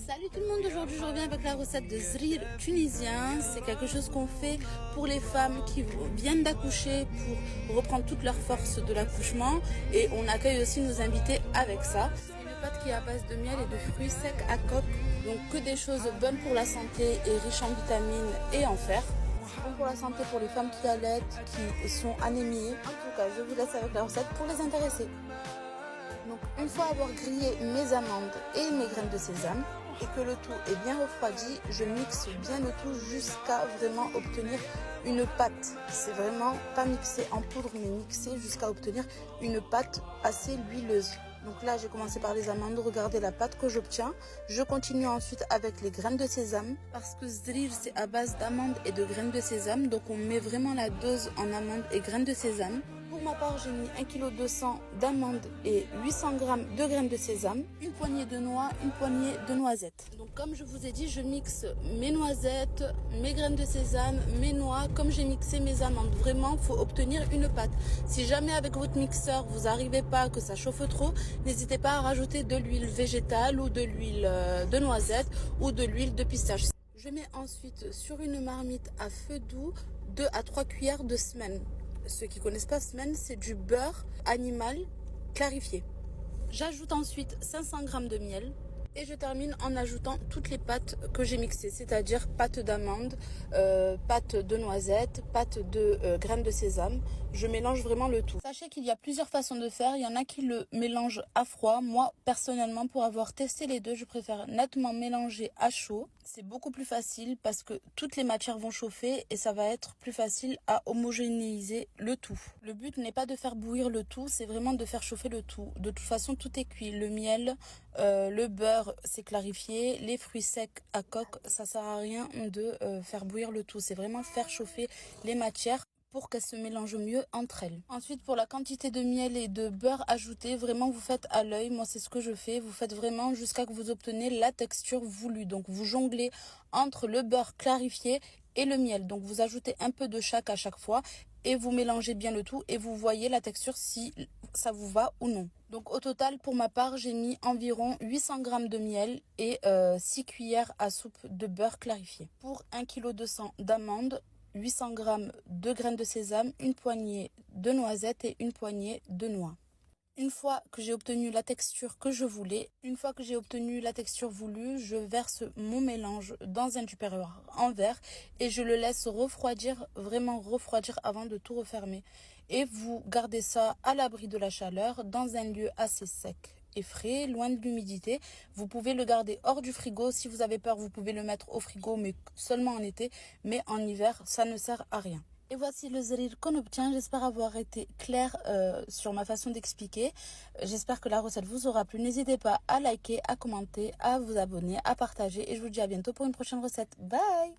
Salut tout le monde, aujourd'hui je reviens avec la recette de zrיר tunisien. C'est quelque chose qu'on fait pour les femmes qui viennent d'accoucher pour reprendre toute leur force de l'accouchement, et on accueille aussi nos invités avec ça. C'est une pâte qui est à base de miel et de fruits secs à coque, donc que des choses bonnes pour la santé et riches en vitamines et en fer. C'est bon pour la santé pour les femmes qui allaitent, qui sont anémiées. En tout cas, je vous laisse avec la recette pour les intéresser. Donc une fois avoir grillé mes amandes et mes graines de sésame et que le tout est bien refroidi, je mixe bien le tout jusqu'à vraiment obtenir une pâte. C'est vraiment pas mixé en poudre mais mixé jusqu'à obtenir une pâte assez huileuse. Donc là j'ai commencé par les amandes, regardez la pâte que j'obtiens. Je continue ensuite avec les graines de sésame parce que zrיר c'est à base d'amandes et de graines de sésame, donc on met vraiment la dose en amandes et graines de sésame. Pour ma part, j'ai mis 1,2 kg d'amandes et 800 g de graines de sésame, une poignée de noix, une poignée de noisettes. Donc comme je vous ai dit, je mixe mes noisettes, mes graines de sésame, mes noix, comme j'ai mixé mes amandes. Vraiment, il faut obtenir une pâte. Si jamais avec votre mixeur, vous n'arrivez pas, que ça chauffe trop, n'hésitez pas à rajouter de l'huile végétale ou de l'huile de noisette ou de l'huile de pistache. Je mets ensuite sur une marmite à feu doux 2 à 3 cuillères de semen. Ceux qui connaissent pas semen, c'est du beurre animal clarifié. J'ajoute ensuite 500 g de miel et je termine en ajoutant toutes les pâtes que j'ai mixées, c'est-à-dire pâte d'amande, pâte de noisette, pâte de graines de sésame. Je mélange vraiment le tout. Sachez qu'il y a plusieurs façons de faire. Il y en a qui le mélangent à froid. Moi, personnellement, pour avoir testé les deux, je préfère nettement mélanger à chaud. C'est beaucoup plus facile parce que toutes les matières vont chauffer et ça va être plus facile à homogénéiser le tout. Le but n'est pas de faire bouillir le tout, c'est vraiment de faire chauffer le tout. De toute façon, tout est cuit. Le miel, le beurre, c'est clarifié. Les fruits secs à coque, ça sert à rien de faire bouillir le tout. C'est vraiment faire chauffer les matières pour qu'elles se mélangent mieux entre elles. Ensuite, pour la quantité de miel et de beurre ajouté, vraiment vous faites à l'œil. Moi, c'est ce que je fais. Vous faites vraiment jusqu'à que vous obtenez la texture voulue. Donc, vous jonglez entre le beurre clarifié et le miel. Donc, vous ajoutez un peu de chaque à chaque fois et vous mélangez bien le tout et vous voyez la texture si ça vous va ou non. Donc, au total, pour ma part, j'ai mis environ 800 g de miel et 6 cuillères à soupe de beurre clarifié. Pour 1,2 kg d'amandes, 800 g de graines de sésame, une poignée de noisettes et une poignée de noix. Une fois que j'ai obtenu la texture que je voulais, je verse mon mélange dans un tupperware en verre et je le laisse refroidir, vraiment refroidir avant de tout refermer. Et vous gardez ça à l'abri de la chaleur dans un lieu assez sec et frais, loin de l'humidité. Vous pouvez le garder hors du frigo. Si vous avez peur, vous pouvez le mettre au frigo, mais seulement en été. Mais en hiver, ça ne sert à rien. Et voici le zrיר qu'on obtient. J'espère avoir été claire sur ma façon d'expliquer. J'espère que la recette vous aura plu. N'hésitez pas à liker, à commenter, à vous abonner, à partager. Et je vous dis à bientôt pour une prochaine recette. Bye!